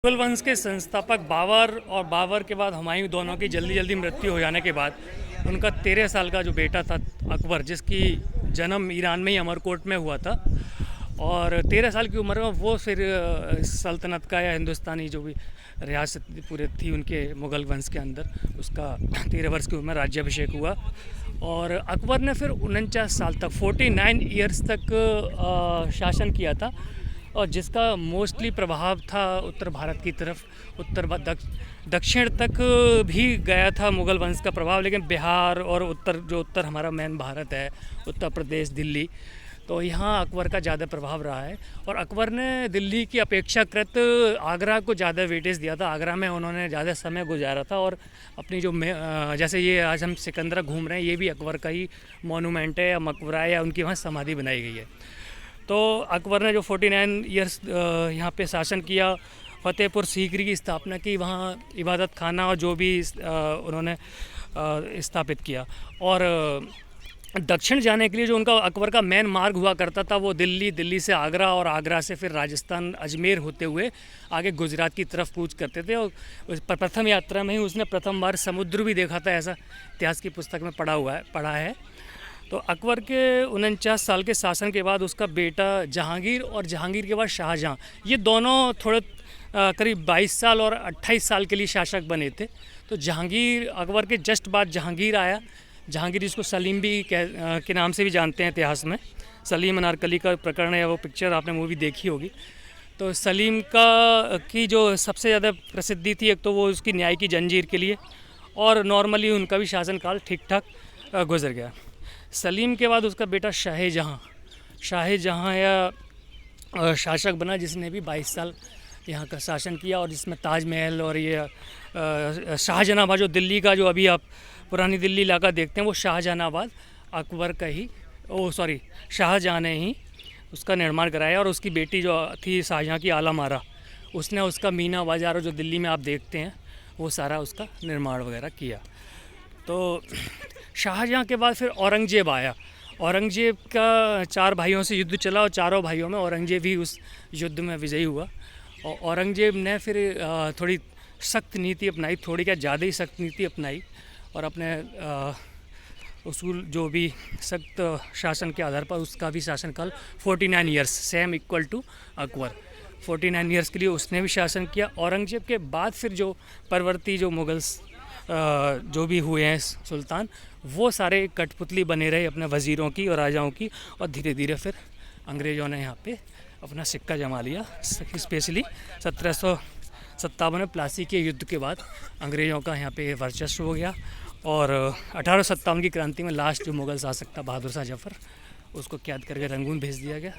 मुगल वंश के संस्थापक बाबर और बाबर के बाद हुमायूं दोनों की जल्दी जल्दी मृत्यु हो जाने के बाद उनका 13 साल का जो बेटा था अकबर, जिसकी जन्म ईरान में ही अमरकोट में हुआ था, और 13 साल की उम्र में वो फिर सल्तनत का या हिंदुस्तानी जो भी रियासत पूरे थी उनके मुग़ल वंश के अंदर, उसका 13 वर्ष की उम्र में राज्याभिषेक हुआ। और अकबर ने फिर 49 साल तक 49 ईयर्स तक शासन किया था, और जिसका मोस्टली प्रभाव था उत्तर भारत की तरफ, दक्षिण तक भी गया था मुग़ल वंश का प्रभाव, लेकिन बिहार और उत्तर हमारा मेन भारत है, उत्तर प्रदेश, दिल्ली, तो यहाँ अकबर का ज़्यादा प्रभाव रहा है। और अकबर ने दिल्ली की अपेक्षाकृत आगरा को ज़्यादा वेटेज दिया था। आगरा में उन्होंने ज़्यादा समय गुजारा था, और अपनी जो जैसे ये आज हम सिकंदरा घूम रहे हैं, ये भी अकबर का ही मोनूमेंट है या मकबरा है, या उनकी वहाँ समाधि बनाई गई है। तो अकबर ने जो 49 ईयर्स यहाँ पे शासन किया, फ़तेहपुर सीकरी की स्थापना की, वहाँ इबादत खाना और जो भी उन्होंने स्थापित किया। और दक्षिण जाने के लिए जो उनका अकबर का मेन मार्ग हुआ करता था वो दिल्ली से आगरा, और आगरा से फिर राजस्थान अजमेर होते हुए आगे गुजरात की तरफ कूच करते थे। और प्रथम यात्रा में ही उसने प्रथम बार समुद्र भी देखा था, ऐसा इतिहास की पुस्तक में पढ़ा है। तो अकबर के 49 साल के शासन के बाद उसका बेटा जहांगीर, और जहांगीर के बाद शाहजहाँ, ये दोनों थोड़े करीब 22 साल और 28 साल के लिए शासक बने थे। तो जहांगीर, अकबर के जस्ट बाद जहांगीर आया। जहांगीर जिसको सलीम भी के नाम से भी जानते हैं इतिहास में। सलीम अनारकली का प्रकरण है, वो पिक्चर आपने मूवी देखी होगी। तो सलीम की जो सबसे ज़्यादा प्रसिद्धि थी, एक तो वो उसकी न्याय की जंजीर के लिए, और नॉर्मली उनका भी शासनकाल ठीक ठाक गुजर गया। सलीम के बाद उसका बेटा शाहजहाँ या शासक बना, जिसने भी 22 साल यहाँ का शासन किया, और जिसमें ताजमहल और ये शाहजहानाबाद, जो दिल्ली का जो अभी आप पुरानी दिल्ली इलाका देखते हैं, वो शाहजहानाबाद अकबर का ही शाहजहाँ ने ही उसका निर्माण कराया। और उसकी बेटी जो थी शाहजहाँ की आलम आरा, उसने उसका मीना बाज़ार जो दिल्ली में आप देखते हैं, वो सारा उसका निर्माण वगैरह किया। तो शाहजहाँ के बाद फिर औरंगज़ेब आया। औरंगज़ेब का 4 भाइयों से युद्ध चला, और चारों भाइयों में औरंगज़ेब ही उस युद्ध में विजयी हुआ। और औरंगज़ेब ने फिर थोड़ी सख्त नीति अपनाई, थोड़ी क्या ज़्यादा ही सख्त नीति अपनाई, और अपने उसूल जो भी सख्त शासन के आधार पर उसका भी शासनकाल 49 years, same equal to Akbar, 49 years के लिए उसने भी शासन किया। औरंगज़ेब के बाद फिर जो परवर्ती जो मुगल्स जो भी हुए हैं सुल्तान, वो सारे कठपुतली बने रहे अपने वज़ीरों की और राजाओं की, और धीरे धीरे फिर अंग्रेज़ों ने यहाँ पे अपना सिक्का जमा लिया। स्पेशली 1757 में प्लासी के युद्ध के बाद अंग्रेज़ों का यहाँ पे वर्चस्व हो गया, और 1857 की क्रांति में लास्ट जो मुग़ल शासक था बहादुर शाह जफ़र, उसको कैद करके रंगून भेज दिया गया।